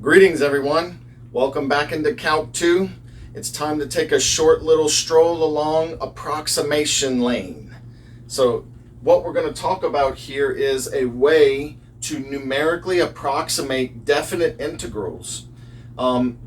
Greetings everyone, welcome back into Calc 2. It's time to take a short little stroll along approximation lane. So what we're going to talk about here is a way to numerically approximate definite integrals.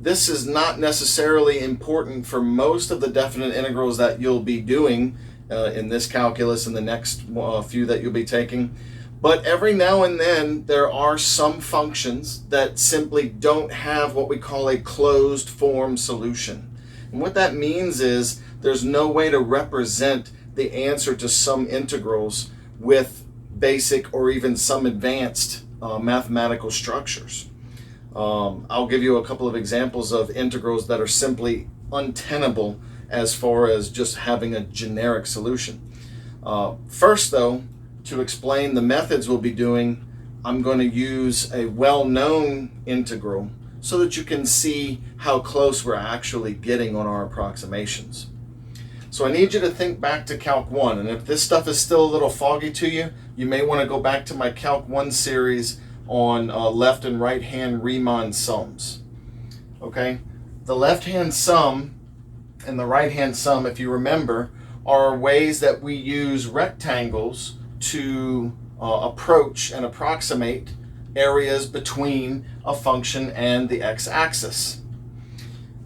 This is not necessarily important for most of the definite integrals that you'll be doing in this calculus and the next few that you'll be taking. But every now and then there are some functions that simply don't have what we call a closed form solution. And what that means is there's no way to represent the answer to some integrals with basic or even some advanced mathematical structures. I'll give you a couple of examples of integrals that are simply untenable as far as just having a generic solution. First though, to explain the methods we'll be doing, I'm going to use a well-known integral so that you can see how close we're actually getting on our approximations. So I need you to think back to Calc 1, and if this stuff is still a little foggy to you, you may want to go back to my Calc 1 series on left and right hand Riemann sums. Okay, the left-hand sum and the right-hand sum, if you remember, are ways that we use rectangles to approach and approximate areas between a function and the x-axis.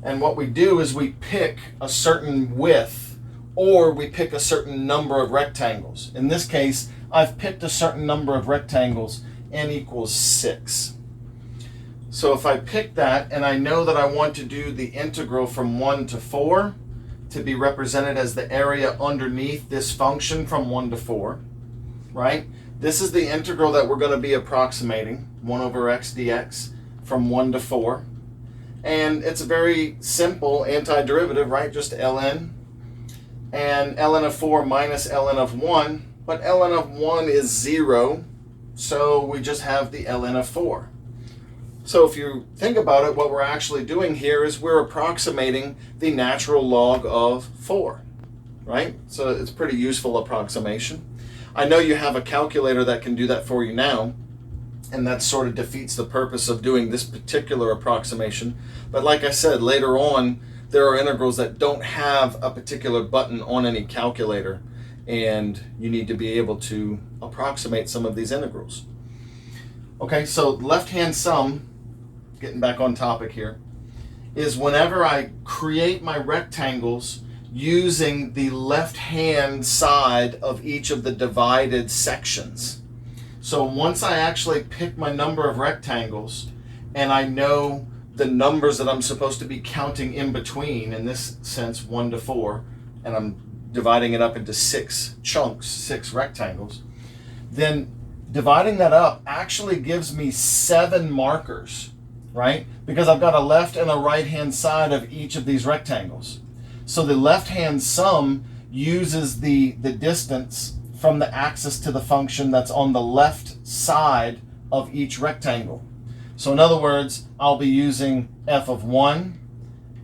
And what we do is we pick a certain width or we pick a certain number of rectangles. In this case, I've picked a certain number of rectangles, n equals 6. So if I pick that and I know that I want to do the integral from 1 to 4 to be represented as the area underneath this function from 1 to 4, right? This is the integral that we're going to be approximating, 1 over x dx from 1 to 4. And it's a very simple antiderivative, right? Just ln. And ln of 4 minus ln of 1. But ln of 1 is 0, so we just have the ln of 4. So if you think about it, what we're actually doing here is we're approximating the natural log of 4, right? So it's a pretty useful approximation. I know you have a calculator that can do that for you now, and that sort of defeats the purpose of doing this particular approximation. But like I said, later on, there are integrals that don't have a particular button on any calculator, and you need to be able to approximate some of these integrals. Okay, so left-hand sum, getting back on topic here, is whenever I create my rectangles using the left-hand side of each of the divided sections. So once I actually pick my number of rectangles and I know the numbers that I'm supposed to be counting in between, in this sense 1 to 4, and I'm dividing it up into 6 chunks, 6 rectangles, then dividing that up actually gives me 7 markers, right? Because I've got a left and a right-hand side of each of these rectangles. So the left-hand sum uses the distance from the axis to the function that's on the left side of each rectangle. So in other words, I'll be using f of 1,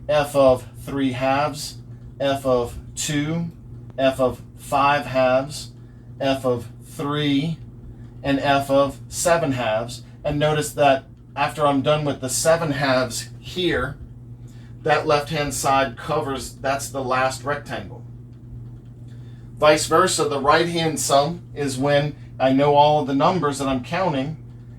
f of 3 halves, f of 2, f of 5 halves, f of 3, and f of 7 halves. And notice that after I'm done with the 7 halves here, that left-hand side covers, that's the last rectangle. Vice versa, the right-hand sum is when I know all of the numbers that I'm counting,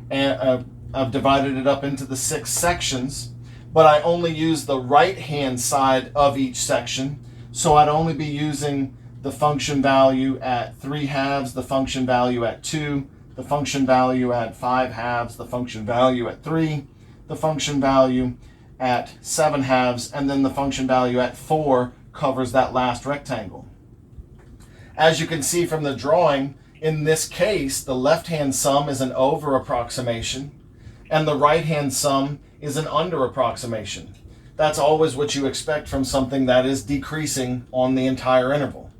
and I've divided it up into the 6 sections, but I only use the right-hand side of each section, so I'd only be using the function value at 3 halves, the function value at 2, the function value at 5 halves, the function value at 3, the function value at 7 halves, and then the function value at 4 covers that last rectangle. As you can see from the drawing, in this case, the left-hand sum is an over approximation, and the right-hand sum is an under approximation. That's always what you expect from something that is decreasing on the entire interval,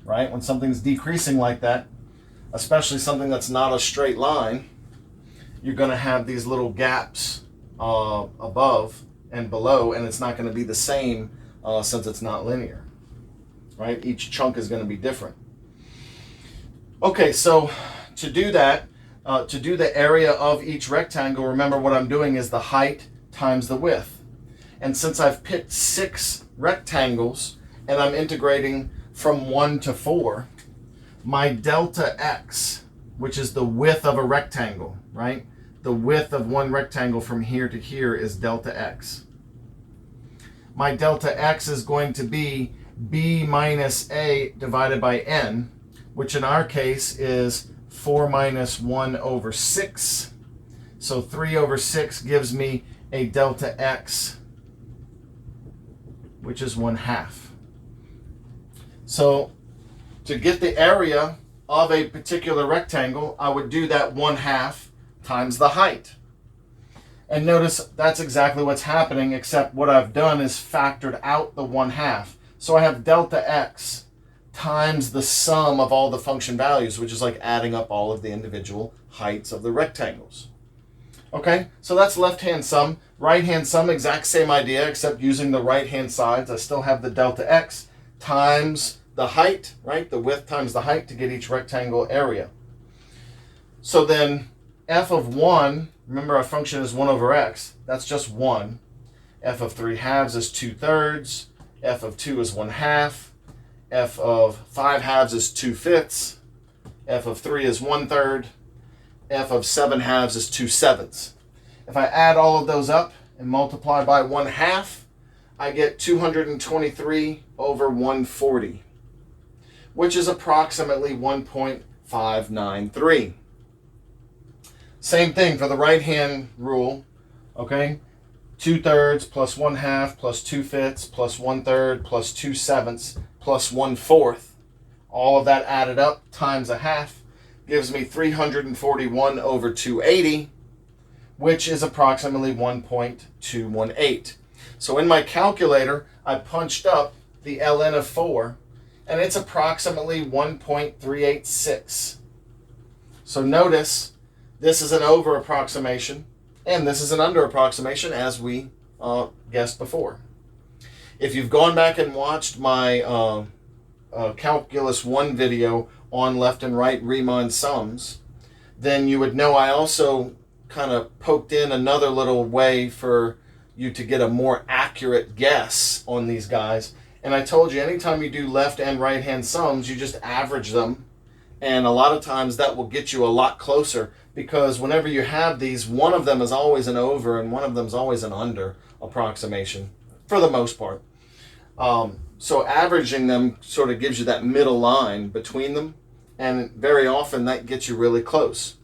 right? When something's decreasing like that, especially something that's not a straight line, you're going to have these little gaps above and below, and it's not going to be the same since it's not linear, right? Each chunk is going to be different. Okay, so to do that, to do the area of each rectangle, remember what I'm doing is the height times the width. And since I've picked 6 rectangles and I'm integrating from 1 to 4, my delta x, which is the width of a rectangle, right? The width of one rectangle from here to here is delta x. My delta x is going to be b minus a divided by n, which in our case is 4 minus 1 over 6. So 3 over 6 gives me a delta x, which is 1/2. So to get the area of a particular rectangle, I would do that 1/2 times the height. And notice that's exactly what's happening, except what I've done is factored out the 1/2. So I have delta x times the sum of all the function values, which is like adding up all of the individual heights of the rectangles. Okay, so that's left-hand sum. Right-hand sum, exact same idea, except using the right-hand sides. I still have the delta x times the height, right? The width times the height to get each rectangle area. So then f of 1, remember our function is 1 over x. That's just 1. F of 3/2 is 2/3. F of 2 is 1/2. F of 5/2 is 2/5. F of 3 is 1/3. F of 7/2 is 2/7. If I add all of those up and multiply by 1/2, I get 223 over 140, which is approximately 1.593. Same thing for the right-hand rule, okay? 2/3 plus 1/2 plus 2/5 plus 1/3 plus 2/7 plus 1/4. All of that added up times 1/2 gives me 341 over 280, which is approximately 1.218. So in my calculator, I punched up the ln of 4, and it's approximately 1.386. So notice this is an over approximation, and this is an under approximation, as we guessed before. If you've gone back and watched my Calculus 1 video on left and right Riemann sums, then you would know I also kind of poked in another little way for you to get a more accurate guess on these guys. And I told you anytime you do left and right hand sums, you just average them. And a lot of times that will get you a lot closer, because whenever you have these, one of them is always an over and one of them is always an under approximation for the most part. So averaging them sort of gives you that middle line between them, and very often that gets you really close.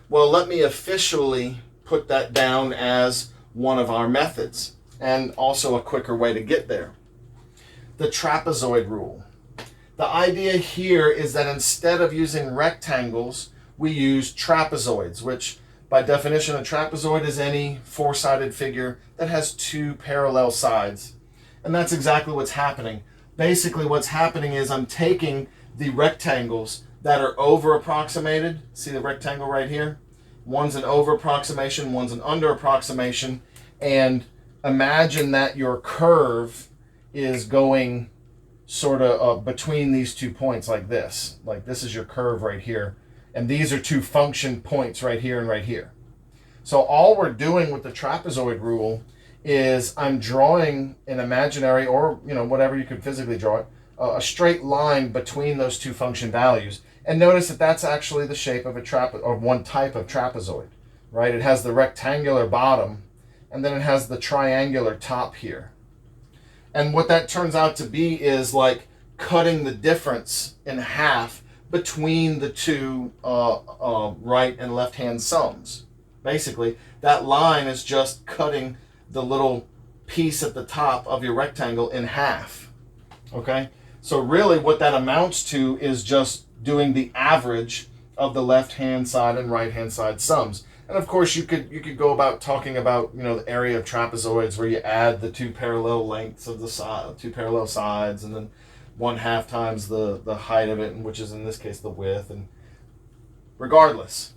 Well, let me officially put that down as one of our methods, and also a quicker way to get there. The trapezoid rule. The idea here is that instead of using rectangles, we use trapezoids, which by definition a trapezoid is any four-sided figure that has 2 parallel sides. And that's exactly what's happening. Basically what's happening is I'm taking the rectangles that are over approximated. See the rectangle right here? One's an over approximation, one's an under approximation, and imagine that your curve is going sort of between these 2 points like this. Like this is your curve right here, and these are 2 function points right here and right here. So all we're doing with the trapezoid rule is I'm drawing an imaginary, or whatever you could physically draw it, a straight line between those 2 function values. And notice that that's actually the shape of a one type of trapezoid, right? It has the rectangular bottom, and then it has the triangular top here. And what that turns out to be is like cutting the difference in half between the 2 right and left hand sums. Basically, that line is just cutting the little piece at the top of your rectangle in half. Okay? So really what that amounts to is just doing the average of the left hand side and right hand side sums. And of course you could go about talking about the area of trapezoids, where you add the 2 parallel lengths of the side, 2 parallel sides, and then 1/2 times the height of it, which is in this case the width. And regardless,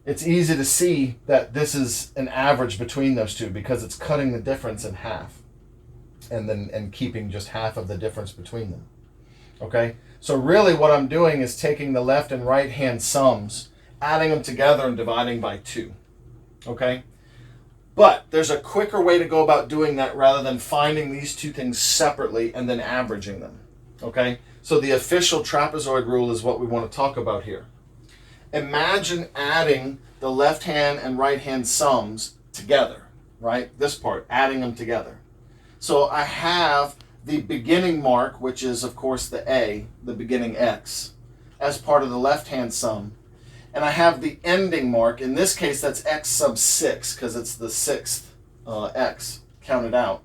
it's easy to see that this is an average between those 2, because it's cutting the difference in half and keeping just half of the difference between them. Okay, so really what I'm doing is taking the left and right hand sums, adding them together and dividing by 2. Okay, But there's a quicker way to go about doing that rather than finding these two things separately and then averaging them. Okay? So the official trapezoid rule is what we want to talk about here. Imagine adding the left hand and right hand sums together, right? This part, adding them together. So I have the beginning mark, which is of course the A, the beginning X, as part of the left hand sum. And I have the ending mark. In this case, that's X sub 6, because it's the sixth X counted out,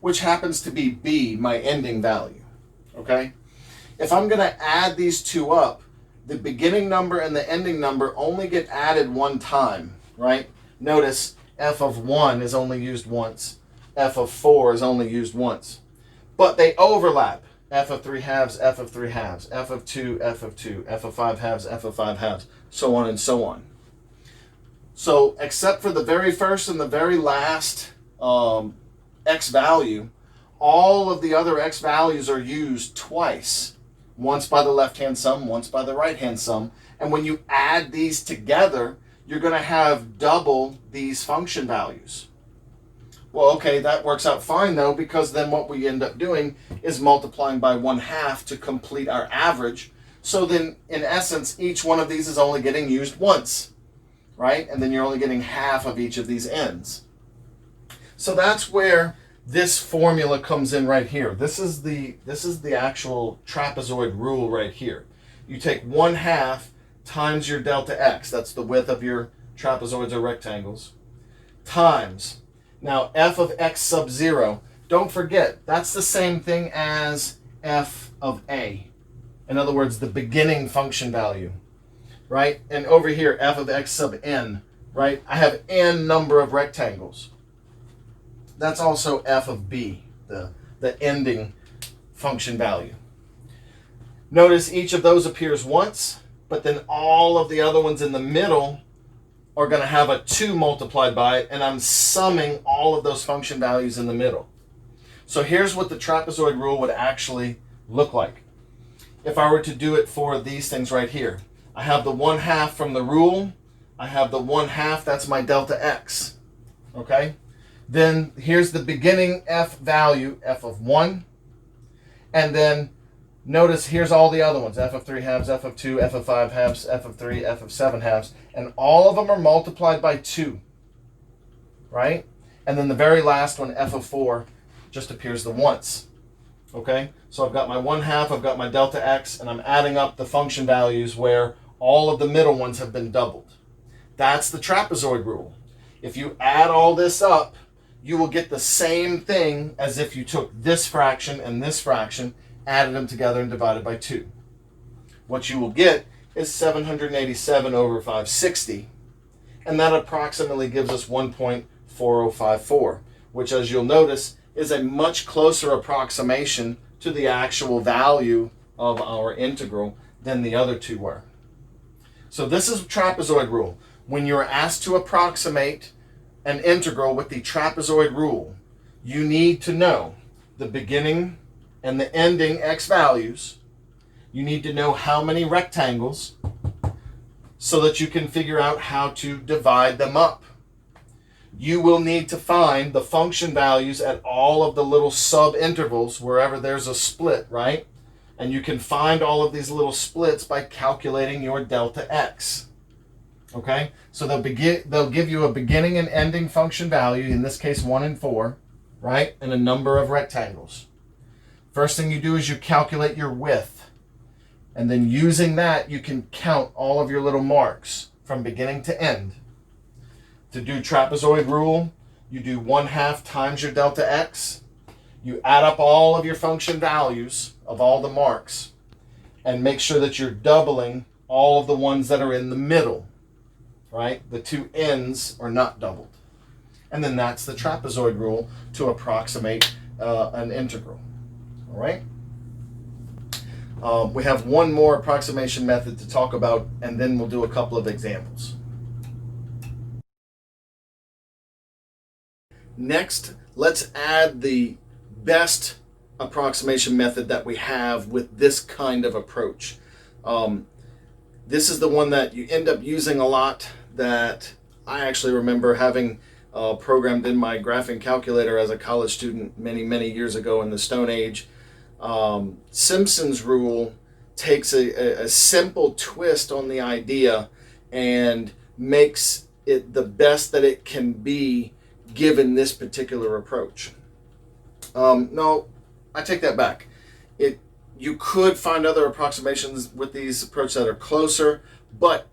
which happens to be B, my ending value. Okay? If I'm going to add these two up, the beginning number and the ending number only get added one time, right? Notice f of 1 is only used once. F of 4 is only used once. But they overlap. F of 3 halves, F of 3 halves, F of 2, F of 2, F of 5 halves, F of 5 halves, so on and so on. So except for the very first and the very last x value, all of the other x values are used twice. Once by the left-hand sum, once by the right-hand sum. And when you add these together, you're going to have double these function values. Well, okay, that works out fine though, because then what we end up doing is multiplying by 1/2 to complete our average. So then, in essence, each one of these is only getting used once, right? And then you're only getting half of each of these ends. So that's where this formula comes in right here. This is the actual trapezoid rule right here. You take 1/2 times your delta x, that's the width of your trapezoids or rectangles, times, now f of x sub 0, don't forget, that's the same thing as f of a. In other words, the beginning function value, right? And over here, f of x sub n, right? I have n number of rectangles. That's also f of b, the ending function value. Notice each of those appears once, but then all of the other ones in the middle are going to have a 2 multiplied by it, and I'm summing all of those function values in the middle. So here's what the trapezoid rule would actually look like. If I were to do it for these things right here, I have the 1/2 from the rule, I have the 1/2, that's my delta x, okay? Then here's the beginning f value, f of 1, and then notice here's all the other ones, f of 3 halves, f of 2, f of 5 halves, f of 3, f of 7 halves, and all of them are multiplied by 2, right? And then the very last one, f of 4, just appears the once, okay? So I've got my 1/2, I've got my delta x, and I'm adding up the function values where all of the middle ones have been doubled. That's the trapezoid rule. If you add all this up, you will get the same thing as if you took this fraction and this fraction, added them together and divided by 2. What you will get is 787 over 560, and that approximately gives us 1.4054, which, as you'll notice, is a much closer approximation to the actual value of our integral than the other two were. So this is trapezoid rule. When you're asked to approximate an integral with the trapezoid rule, you need to know the beginning and the ending x values. You need to know how many rectangles so that you can figure out how to divide them up. You will need to find the function values at all of the little sub-intervals wherever there's a split, right? And you can find all of these little splits by calculating your delta x. Okay, so they'll give you a beginning and ending function value, in this case 1 and 4, right? And a number of rectangles. First thing you do is you calculate your width. And then using that, you can count all of your little marks from beginning to end. To do trapezoid rule, you do 1/2 times your delta x. You add up all of your function values of all the marks and make sure that you're doubling all of the ones that are in the middle. Right? The two ends are not doubled. And then that's the trapezoid rule to approximate an integral. All right? We have one more approximation method to talk about, and then we'll do a couple of examples. Next, let's add the best approximation method that we have with this kind of approach. This is the one that you end up using a lot, that I actually remember having programmed in my graphing calculator as a college student many years ago in the Stone Age. Simpson's rule takes a simple twist on the idea and makes it the best that it can be given this particular approach. No, I take that back. You could find other approximations with these approaches that are closer, but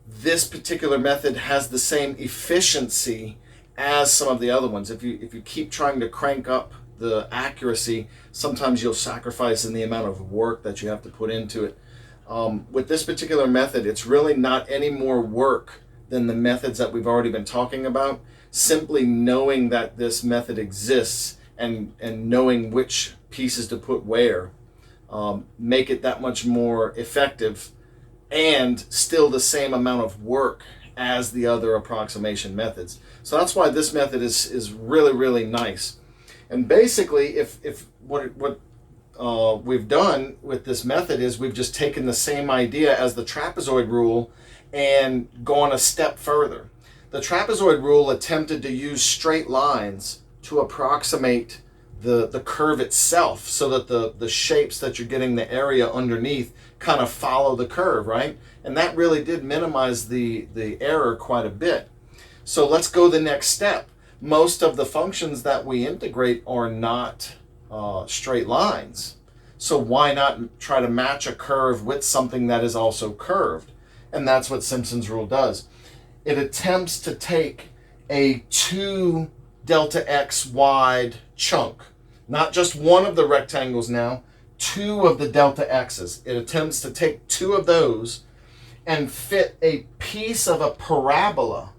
this particular method has the same efficiency as some of the other ones. If you keep trying to crank up the accuracy, sometimes you'll sacrifice in the amount of work that you have to put into it. With this particular method, it's really not any more work than the methods that we've already been talking about. Simply knowing that this method exists and knowing which pieces to put where make it that much more effective, and still the same amount of work as the other approximation methods. So that's why this method is really nice. And basically, if what we've done with this method is we've just taken the same idea as the trapezoid rule and gone a step further. The trapezoid rule attempted to use straight lines to approximate the curve itself, so that the shapes that you're getting the area underneath kind of follow the curve, right? And that really did minimize the error quite a bit. So let's go the next step. Most of the functions that we integrate are not straight lines. So why not try to match a curve with something that is also curved? And that's what Simpson's rule does. It attempts to take a 2 delta x wide chunk, not just one of the rectangles now, 2 of the delta x's. It attempts to take 2 of those and fit a piece of a parabola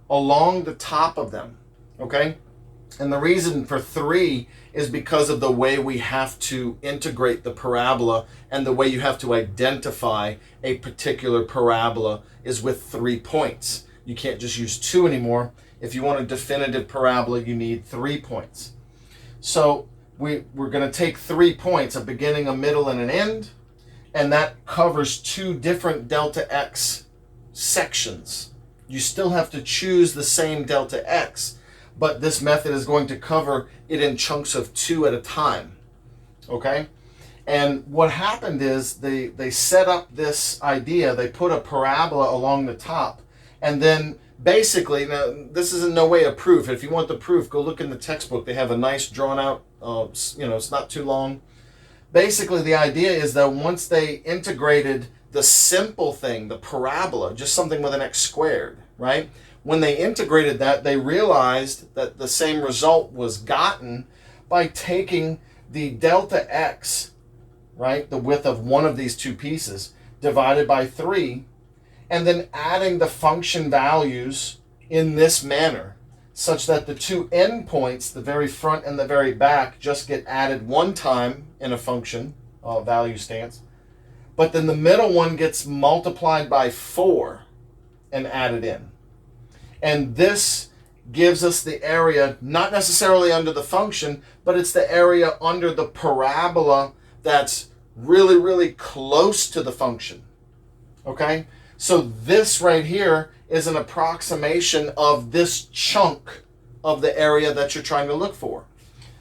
along the top of them, okay? And the reason for 3 is because of the way we have to integrate the parabola, and the way you have to identify a particular parabola is with 3 points. You can't just use 2 anymore. If you want a definitive parabola, you need 3 points. So we're going to take 3 points, a beginning, a middle, and an end, and that covers 2 different delta x sections. You still have to choose the same delta x, but this method is going to cover it in chunks of 2 at a time, okay? And what happened is they set up this idea, they put a parabola along the top, and then basically, now this is in no way a proof. If you want the proof, go look in the textbook. They have a nice drawn out, it's not too long. Basically, the idea is that once they integrated the simple thing, the parabola, just something with an x squared, right? When they integrated that, they realized that the same result was gotten by taking the delta x, right, the width of one of these 2 pieces, divided by 3, and then adding the function values in this manner, such that the 2 endpoints, the very front and the very back, just get added one time in a function value stance, but then the middle one gets multiplied by 4 and added in. And this gives us the area, not necessarily under the function, but it's the area under the parabola that's really close to the function, okay? So this right here is an approximation of this chunk of the area that you're trying to look for.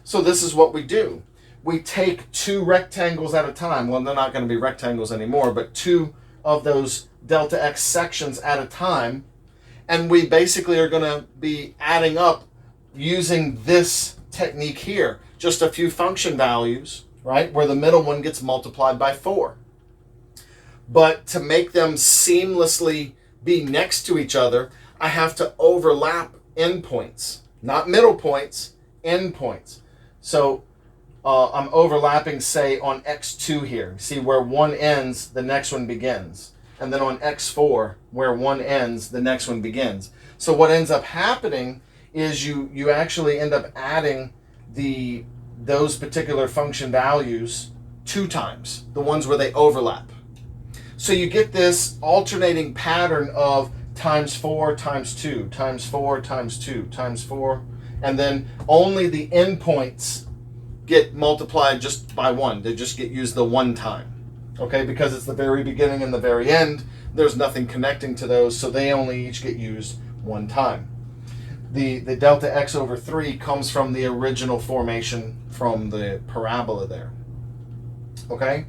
So this is what we do. We take 2 rectangles at a time. Well, they're not going to be rectangles anymore, but 2 of those delta x sections at a time. And we basically are going to be adding up using this technique here. Just a few function values, right, where the middle one gets multiplied by 4. But to make them seamlessly be next to each other, I have to overlap endpoints, not middle points, endpoints. So I'm overlapping, say, on x2 here. See, where one ends, the next one begins. And then on x4, where one ends, the next one begins. So what ends up happening is you actually end up adding those particular function values 2 times, the ones where they overlap. So you get this alternating pattern of times 4 times 2, times 4 times 2, times 4, and then only the endpoints get multiplied just by 1. They just get used the 1 time. Okay, because it's the very beginning and the very end, there's nothing connecting to those, so they only each get used 1 time. the delta x over 3 comes from the original formation from the parabola there. Okay?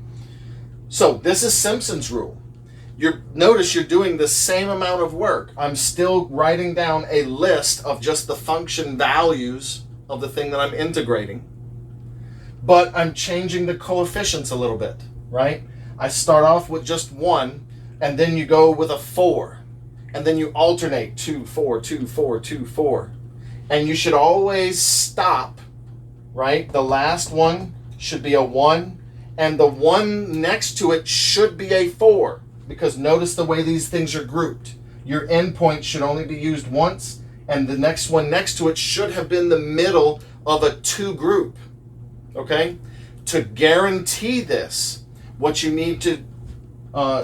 So this is Simpson's rule. Notice you're doing the same amount of work. I'm still writing down a list of just the function values of the thing that I'm integrating, but I'm changing the coefficients a little bit, right? I start off with just 1, and then you go with a 4, and then you alternate 2, 4, 2, 4, 2, 4. And you should always stop, right? The last one should be a 1, and the one next to it should be a 4, because notice the way these things are grouped. Your endpoint should only be used once, and the next one next to it should have been the middle of a 2 group, okay? To guarantee this, what you need to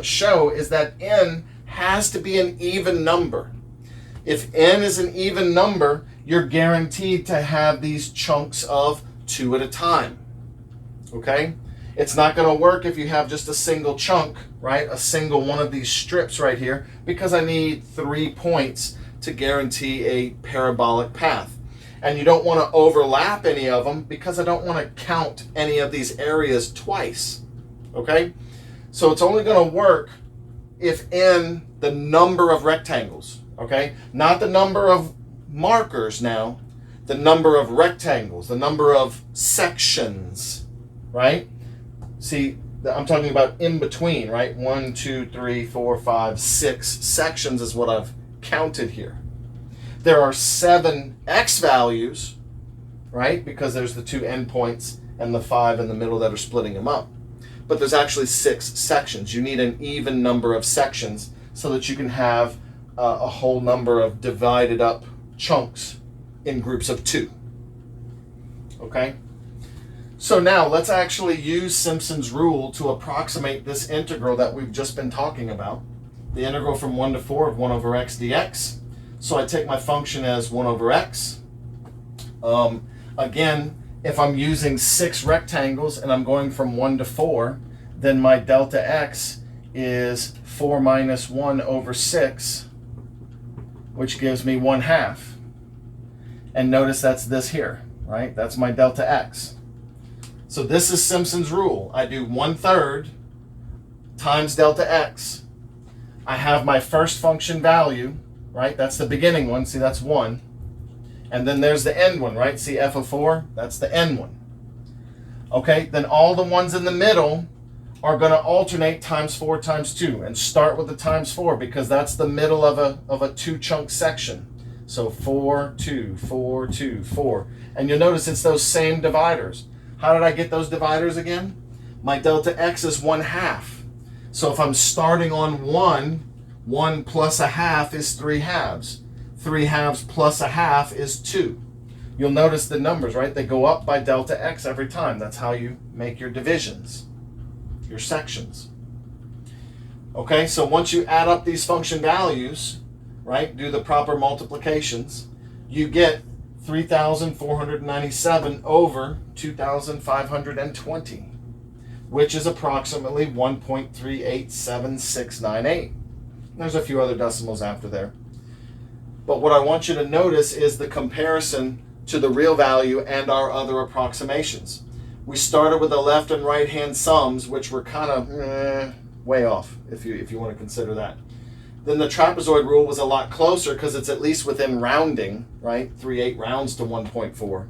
show is that n has to be an even number. If n is an even number, you're guaranteed to have these chunks of 2 at a time, okay? It's not going to work if you have just a single chunk, right? A single one of these strips right here, because I need 3 points to guarantee a parabolic path. And you don't want to overlap any of them because I don't want to count any of these areas twice, okay? So it's only going to work if n, the number of rectangles, okay? Not the number of markers now, the number of rectangles, the number of sections, right? See, I'm talking about in between, right? 1, 2, 3, 4, 5, 6 sections is what I've counted here. There are 7 x values, right? Because there's the 2 endpoints and the 5 in the middle that are splitting them up. But there's actually 6 sections. You need an even number of sections so that you can have a whole number of divided up chunks in groups of 2. Okay? So now let's actually use Simpson's rule to approximate this integral that we've just been talking about. The integral from 1 to 4 of 1 over x dx. So I take my function as 1 over x. Again, if I'm using 6 rectangles and I'm going from 1 to 4, then my delta x is 4 minus 1 over 6, which gives me 1/2. And notice that's this here, right? That's my delta x. So this is Simpson's rule. I do 1/3 times delta x. I have my first function value, right? That's the beginning one. See, that's 1. And then there's the end one, right? See, f of 4, that's the end one. Okay, then all the ones in the middle are going to alternate times 4 times 2 and start with the times 4 because that's the middle of a 2-chunk section. So 4, 2, 4, 2, 4. And you'll notice it's those same dividers. How did I get those dividers again? My delta x is 1/2. So if I'm starting on 1, 1 plus 1/2 is 3/2. 3/2 plus 1/2 is 2. You'll notice the numbers, right? They go up by delta x every time. That's how you make your divisions, your sections. Okay, so once you add up these function values, right, do the proper multiplications, you get 3,497 over 2,520, which is approximately 1.387698. There's a few other decimals after there. But what I want you to notice is the comparison to the real value and our other approximations. We started with the left and right hand sums, which were kind of way off, if you want to consider that. Then the trapezoid rule was a lot closer because it's at least within rounding, right? 3/8 rounds to 1.4.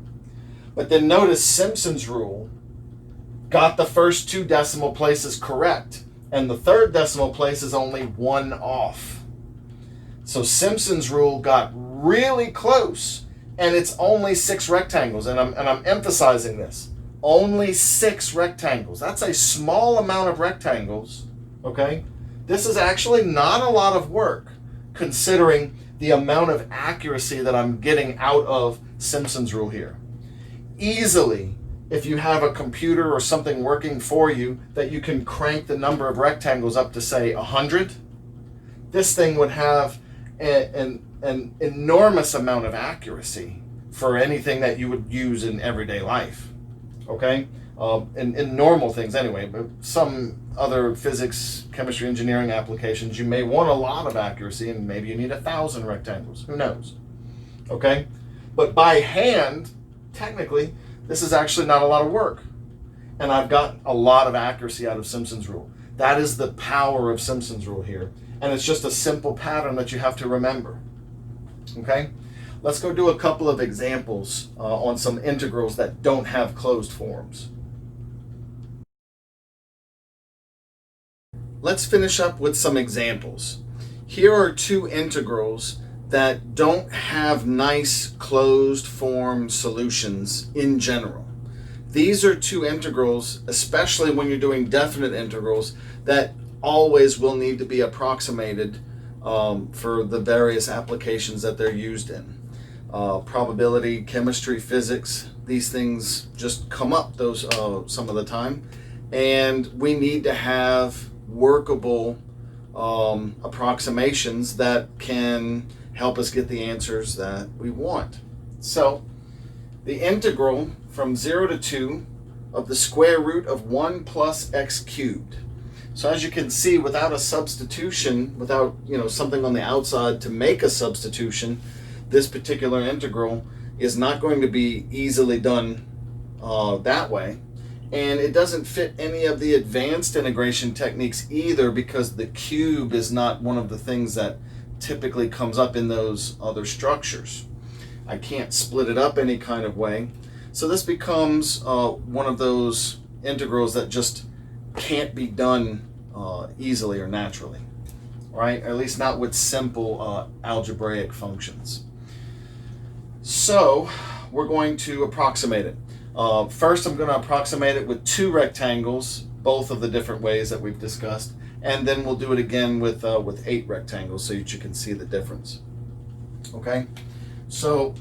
But then notice Simpson's rule got the first 2 decimal places correct, and the third decimal place is only 1 off. So Simpson's rule got really close, and it's only 6 rectangles, and I'm emphasizing this. Only 6 rectangles. That's a small amount of rectangles, okay? This is actually not a lot of work, considering the amount of accuracy that I'm getting out of Simpson's rule here. Easily, if you have a computer or something working for you that you can crank the number of rectangles up to, say, 100, this thing would have an enormous amount of accuracy for anything that you would use in everyday life, okay? In normal things anyway, but some other physics, chemistry, engineering applications, you may want a lot of accuracy and maybe you need 1,000 rectangles. Who knows? okay? But by hand, technically, this is actually not a lot of work. And I've got a lot of accuracy out of Simpson's rule. That is the power of Simpson's rule here. And it's just a simple pattern that you have to remember, okay? Let's go do a couple of examples on some integrals that don't have closed forms. Let's finish up with some examples. Here are two integrals that don't have nice closed form solutions in general. These are two integrals, especially when you're doing definite integrals, that always will need to be approximated for the various applications that they're used in. Probability, chemistry, physics, these things just come up some of the time, and we need to have workable approximations that can help us get the answers that we want. So the integral from 0 to 2 of the square root of 1 plus x cubed. So as you can see, without a substitution, without something on the outside to make a substitution, this particular integral is not going to be easily done that way. And it doesn't fit any of the advanced integration techniques either, because the cube is not one of the things that typically comes up in those other structures. I can't split it up any kind of way. So this becomes one of those integrals that just can't be done easily or naturally, right? Or at least not with simple algebraic functions. So we're going to approximate it. First, I'm going to approximate it with two rectangles, both of the different ways that we've discussed, and then we'll do it again with 8 rectangles so that you can see the difference. Okay, so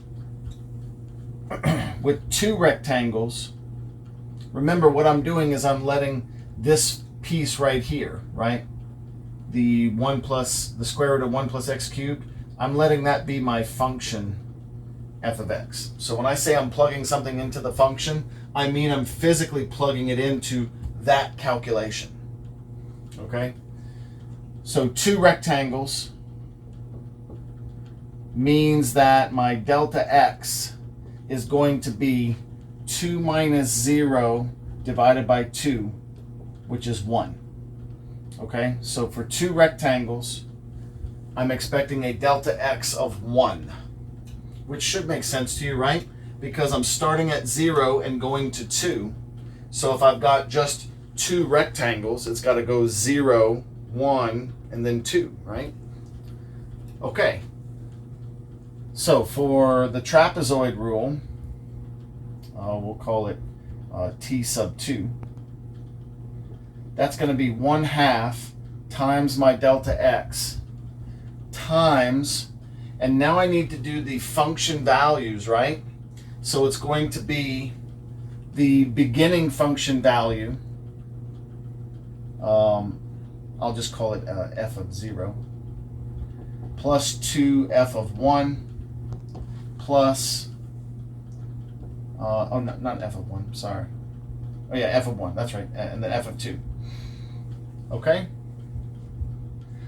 with two rectangles, remember what I'm doing is I'm letting this piece right here, right, the square root of 1 plus x cubed, I'm letting that be my function f of x. So when I say I'm plugging something into the function, I mean I'm physically plugging it into that calculation. Okay? So two rectangles means that my delta x is going to be 2 minus 0 divided by 2, which is 1. Okay? So for two rectangles, I'm expecting a delta x of 1. Which should make sense to you, right? Because I'm starting at 0 and going to 2. So if I've got just two rectangles, it's got to go 0, 1, and then 2, right? Okay. So for the trapezoid rule, we'll call it t sub 2. That's going to be 1/2 times my delta x times, and now I need to do the function values, right? So it's going to be the beginning function value. I'll just call it f of 0 plus 2 f of 1 plus, not f of 1, sorry. Oh yeah, f of 1, that's right, and then f of 2. Okay?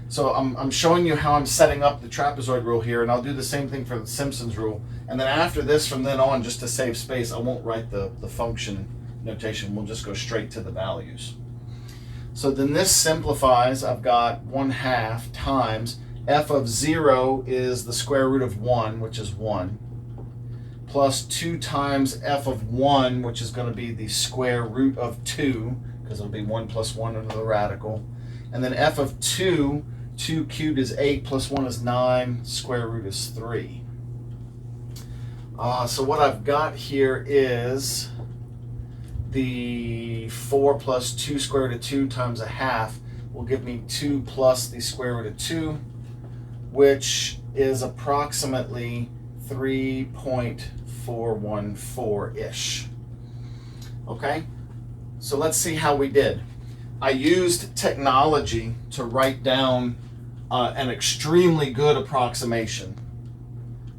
So I'm showing you how I'm setting up the trapezoid rule here, and I'll do the same thing for the Simpsons rule. And then after this, from then on, just to save space, I won't write the function notation. We'll just go straight to the values. So then this simplifies. I've got 1/2 times f of 0 is the square root of 1, which is 1, plus 2 times f of 1, which is going to be the square root of 2, because it'll be 1 plus 1 under the radical. And then f of 2, 2 cubed is 8, plus 1 is 9, square root is 3. So what I've got here is the 4 plus 2 square root of 2 times 1/2 will give me 2 plus the square root of 2, which is approximately 3.414-ish. Okay, so let's see how we did. I used technology to write down an extremely good approximation,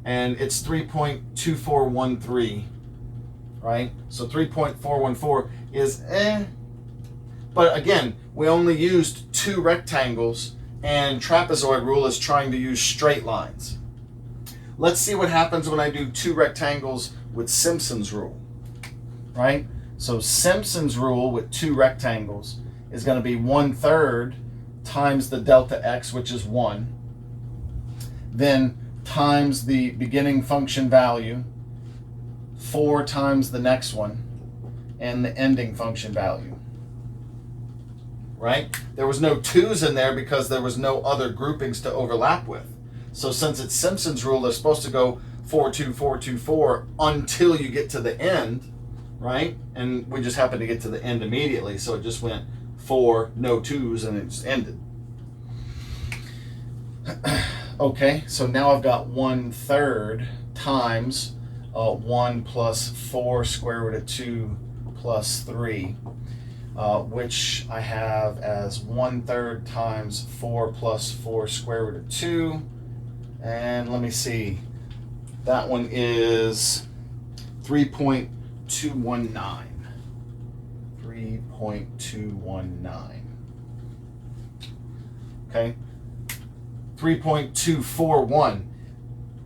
and it's 3.2413, right? So 3.414 is but again, we only used two rectangles, and trapezoid rule is trying to use straight lines. let's see what happens when I do two rectangles with Simpson's rule, right? So Simpson's rule with two rectangles is going to be 1/3 times the delta x, which is 1, then times the beginning function value, 4 times the next one, and the ending function value, right? There was no 2's in there because there was no other groupings to overlap with. So since it's Simpson's rule, they're supposed to go 4, 2, 4, 2, 4 until you get to the end, right? And we just happened to get to the end immediately, so it just went 4, no 2's, and it just ended. Okay, so now I've got 1/3 times 1 plus 4 square root of 2 plus 3, which I have as 1/3 times 4 plus 4 square root of 2. And let me see, that one is 3.219. 3.219. Okay. 3.241.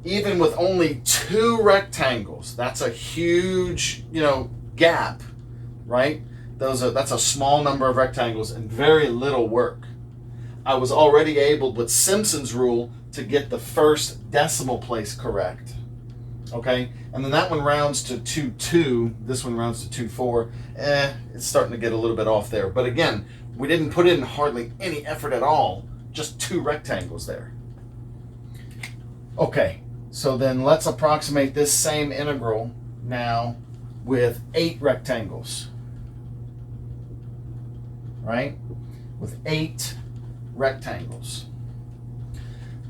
Even with only two rectangles, that's a huge, gap, right? That's a small number of rectangles and very little work. I was already able, with Simpson's rule, to get the first decimal place correct. Okay, and then that one rounds to 2.2. This one rounds to 2.4. It's starting to get a little bit off there. But again, we didn't put in hardly any effort at all. Just two rectangles there. Okay, so then let's approximate this same integral now with 8 rectangles. Right? With 8 rectangles.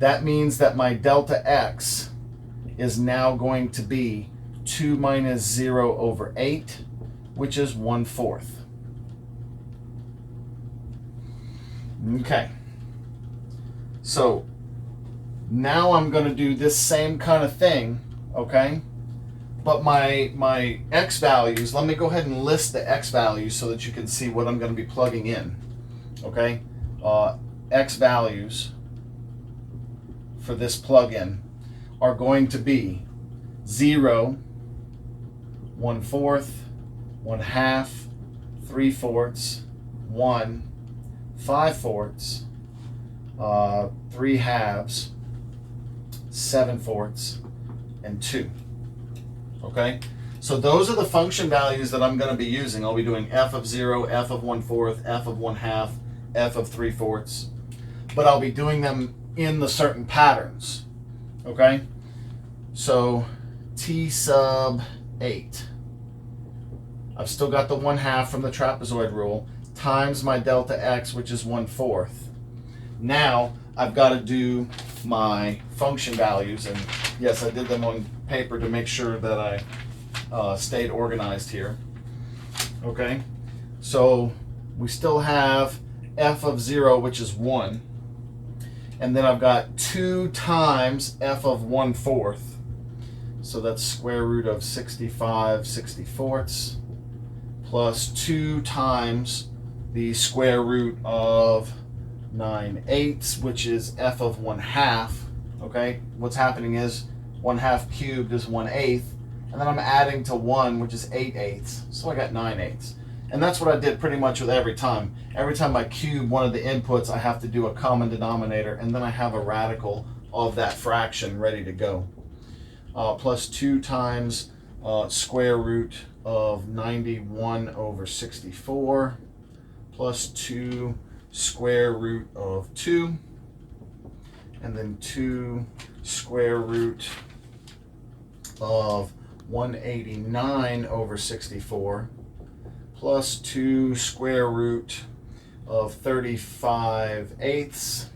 That means that my delta x is now going to be 2 minus 0 over 8, which is 1/4. Okay. So now I'm going to do this same kind of thing, okay? But my x values, let me go ahead and list the x values so that you can see what I'm going to be plugging in, okay? X values for this plug-in are going to be 0, 1/4, 1/2, 3/4, 1, 5/4, 3/2, 7/4, and 2. Okay? So those are the function values that I'm going to be using. I'll be doing f of 0, f of 1/4, f of 1/2, f of 3/4. But I'll be doing them in the certain patterns. Okay? So t sub 8. I've still got the 1/2 from the trapezoid rule times my delta x, which is 1/4. Now I've got to do my function values, and yes, I did them on paper to make sure that I stayed organized here. Okay, so we still have f of 0, which is 1, and then I've got 2 times f of 1/4, so that's square root of 65/64, plus 2 times the square root of 9/8, which is f of 1/2. Okay, what's happening is 1/2 cubed is 1/8, and then I'm adding to 1, which is 8/8, so I got 9/8. And that's what I did pretty much with every time. Every time I cube one of the inputs, I have to do a common denominator, and then I have a radical of that fraction ready to go. Plus 2 times square root of 91/64, plus 2 square root of 2, and then 2 square root of 189/64, plus 2 square root of 35/8,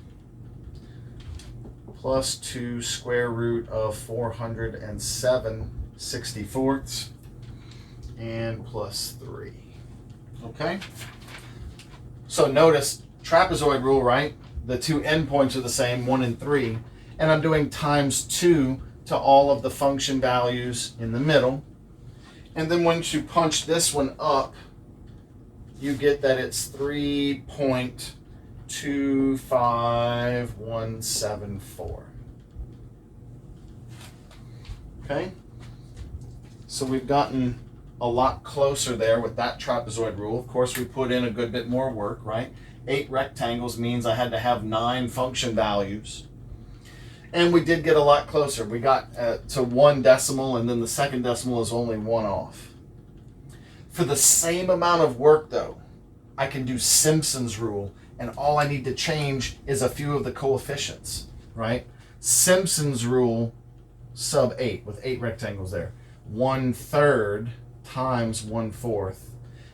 plus 2 square root of 407/64, and plus 3. Okay? So notice, trapezoid rule, right? The two endpoints are the same, 1 and 3, and I'm doing times 2 to all of the function values in the middle. And then once you punch this one up, you get that it's 3.25174. Okay? So we've gotten a lot closer there with that trapezoid rule. Of course, we put in a good bit more work, right? 8 rectangles means I had to have 9 function values. And we did get a lot closer. We got to 1 decimal, and then the second decimal is only 1 off. For the same amount of work, though, I can do Simpson's rule, and all I need to change is a few of the coefficients, right? Simpson's rule, sub 8, with 8 rectangles there. 1/3 times 1/4.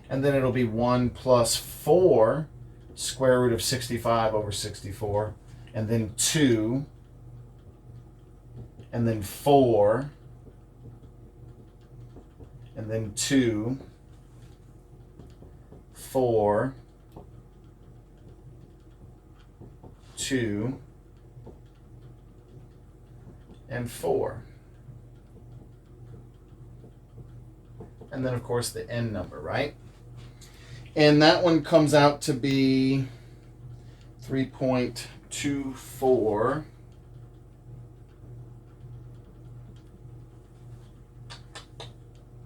And then it'll be 1 plus 4, square root of 65 over 64. And then 2. And then 4. And then 2. 4. 2. And 4. And then, of course, the n number, right? And that one comes out to be 3.24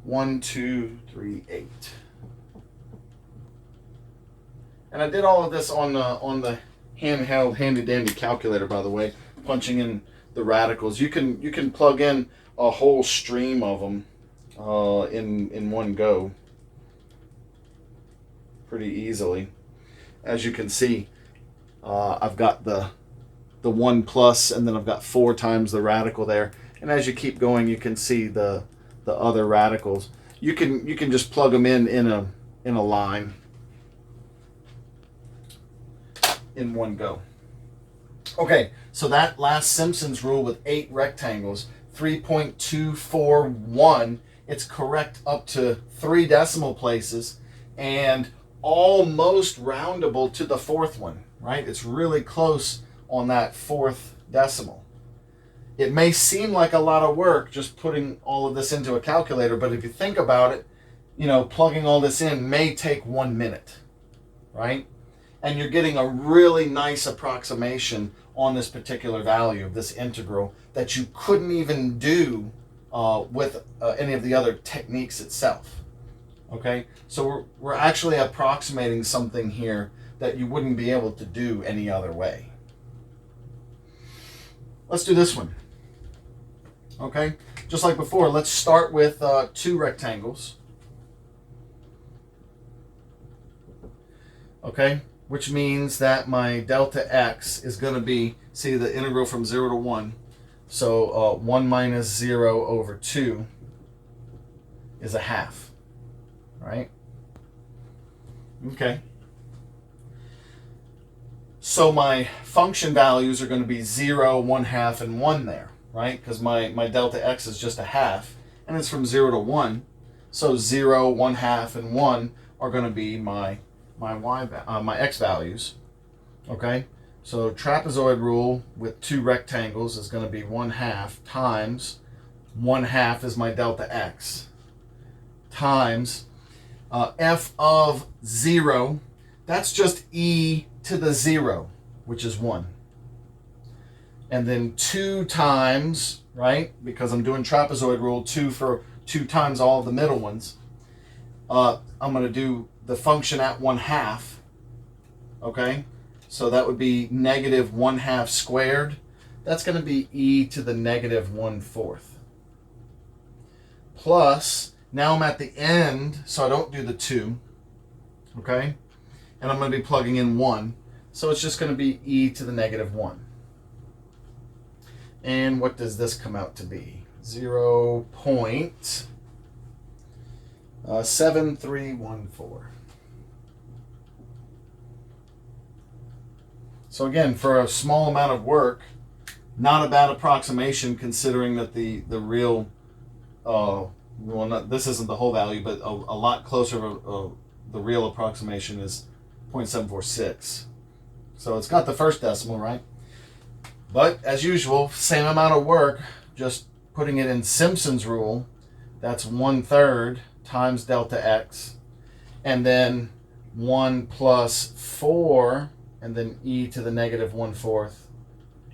1238. And I did all of this on the handheld handy dandy calculator, by the way, punching in the radicals. You can plug in a whole stream of them in one go pretty easily. As you can see, I've got the 1 plus, and then I've got 4 times the radical there. And as you keep going, you can see the other radicals. You can just plug them in a line in one go. Okay, so that last Simpson's rule with 8 rectangles, 3.241, it's correct up to 3 decimal places and almost roundable to the 4th one, right? It's really close on that 4th decimal. It may seem like a lot of work just putting all of this into a calculator, but if you think about it, plugging all this in may take 1 minute, right? And you're getting a really nice approximation on this particular value of this integral that you couldn't even do with any of the other techniques itself. Okay, so we're actually approximating something here that you wouldn't be able to do any other way. Let's do this one. Okay, just like before, let's start with 2 rectangles. Okay, which means that my delta x is going to be, see, the integral from 0 to 1. So 1 minus 0 over 2 is a half, right? Okay. So my function values are going to be 0, 1/2, and 1 there, right? Because my delta x is just a half, and it's from 0 to 1. So 0, 1/2, and 1 are going to be my x values. Okay, so trapezoid rule with 2 rectangles is going to be 1/2 times 1/2 is my delta x times f of 0. That's just e to the 0, which is 1. And then 2 times, right, because I'm doing trapezoid rule, 2 for 2 times all of the middle ones. I'm going to do the function at 1/2. Okay, so that would be negative 1/2 squared. That's going to be e to the negative 1/4. Plus, now I'm at the end, so I don't do the 2. Okay, and I'm going to be plugging in 1. So it's just going to be e to the negative 1. And what does this come out to be? 0.7314. So again, for a small amount of work, not a bad approximation considering that the real, this isn't the whole value, but a lot closer the real approximation is 0.746. So it's got the first decimal, right? But as usual, same amount of work, just putting it in Simpson's rule. That's 1/3 times delta x, and then 1 plus 4, and then e to the negative 1/4,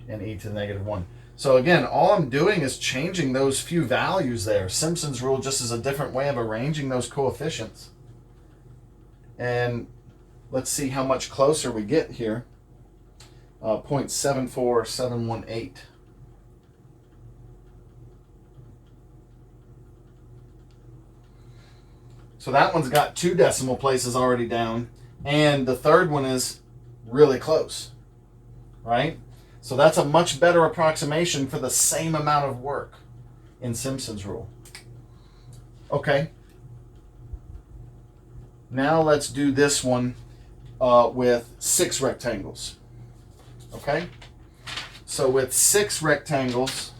and e to the negative 1. So again, all I'm doing is changing those few values there. Simpson's rule just is a different way of arranging those coefficients. And let's see how much closer we get here. 0.74718. So that one's got 2 decimal places already down, and the third one is really close, right? So that's a much better approximation for the same amount of work in Simpson's rule. Okay. Now let's do this one with 6 rectangles. Okay? So with 6 rectangles,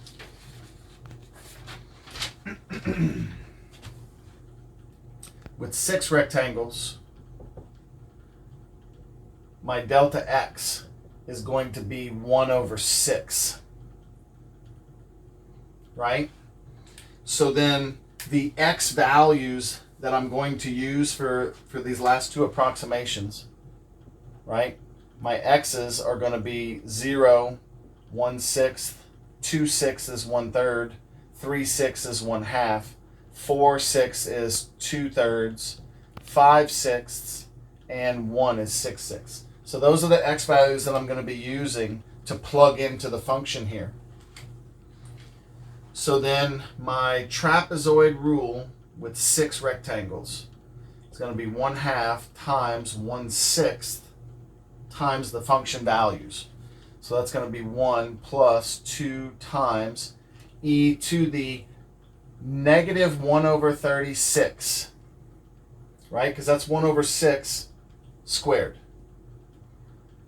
my delta x is going to be 1/6, right? So then the x values that I'm going to use for these last 2 approximations, right? My x's are going to be 0, 1/6, 2/6 is 1/3, 3/6 is 1/2, 4/6 is 2/3, 5/6, and 1 is 6/6. So those are the x values that I'm going to be using to plug into the function here. So then my trapezoid rule with 6 rectangles is going to be 1/2 times 1/6 times the function values. So that's going to be 1 plus 2 times e to the negative 1/36, right? Because that's 1/6 squared,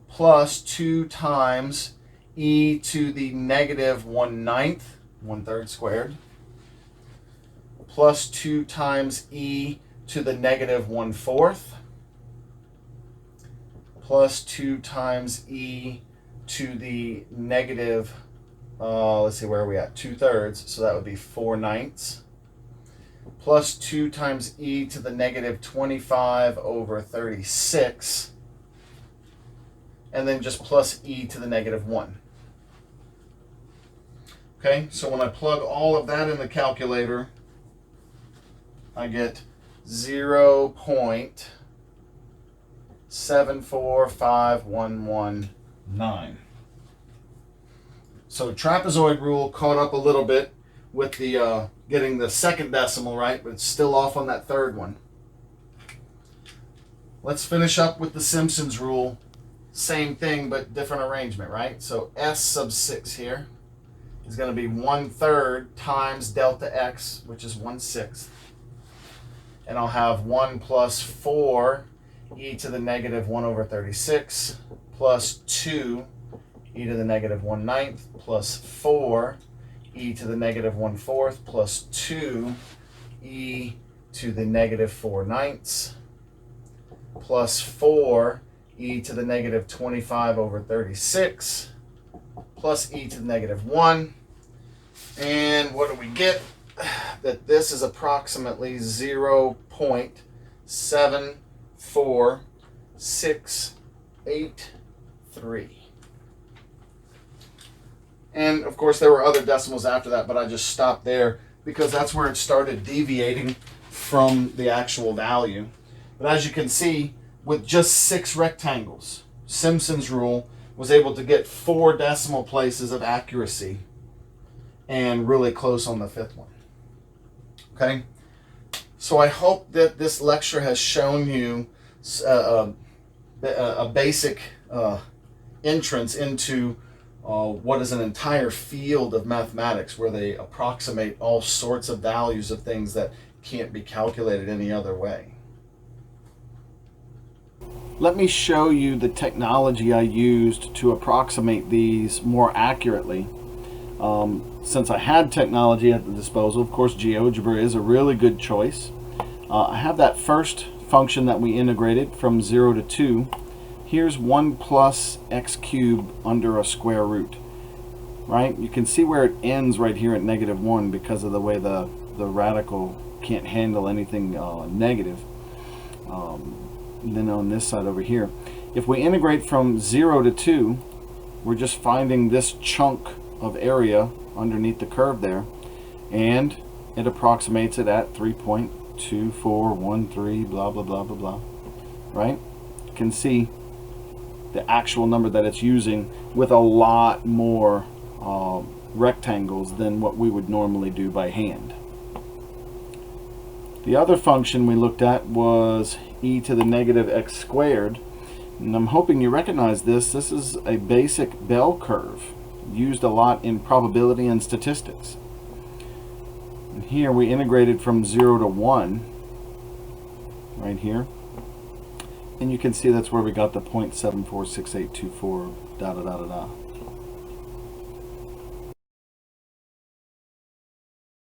plus 2 times e to the negative 1/9, 1/3 squared, plus 2 times e to the negative 1/4, plus 2 times e to the negative, let's see, where are we at? 2/3, so that would be 4/9, plus 2 times e to the negative 25/36, and then just plus e to the negative 1. Okay, so when I plug all of that in the calculator, I get 0.745119. So trapezoid rule caught up a little bit with the getting the second decimal right, but it's still off on that third one. Let's finish up with the Simpsons rule. Same thing, but different arrangement, right? So s sub 6 here is going to be 1/3 times delta x, which is 1/6. And I'll have 1 plus 4 e to the negative 1/36 plus 2 e to the negative 1/9 plus 4 e to the negative 1/4 plus 2 e to the negative 4/9 plus 4 e to the negative 25/36 plus e to the negative 1. And what do we get? That this is approximately 0.74683. And of course there were other decimals after that, but I just stopped there because that's where it started deviating from the actual value. But as you can see, with just 6 rectangles, Simpson's rule was able to get 4 decimal places of accuracy and really close on the 5th one. Okay, so I hope that this lecture has shown you a basic entrance into what is an entire field of mathematics where they approximate all sorts of values of things that can't be calculated any other way. Let me show you the technology I used to approximate these more accurately. Since I had technology at the disposal, of course GeoGebra is a really good choice. I have that first function that we integrated from 0 to 2. Here's 1 plus x cubed under a square root, right? You can see where it ends right here at negative 1 because of the way the radical can't handle anything negative. Then on this side over here, if we integrate from 0 to 2, we're just finding this chunk of area underneath the curve there, and it approximates it at 3.2413 blah blah blah blah blah, right? You can see the actual number that it's using with a lot more rectangles than what we would normally do by hand. The other function we looked at was e to the negative x squared, and I'm hoping you recognize this. This is a basic bell curve used a lot in probability and statistics. And here we integrated from 0 to 1 right here, and you can see that's where we got the 0.746824 da da da da da.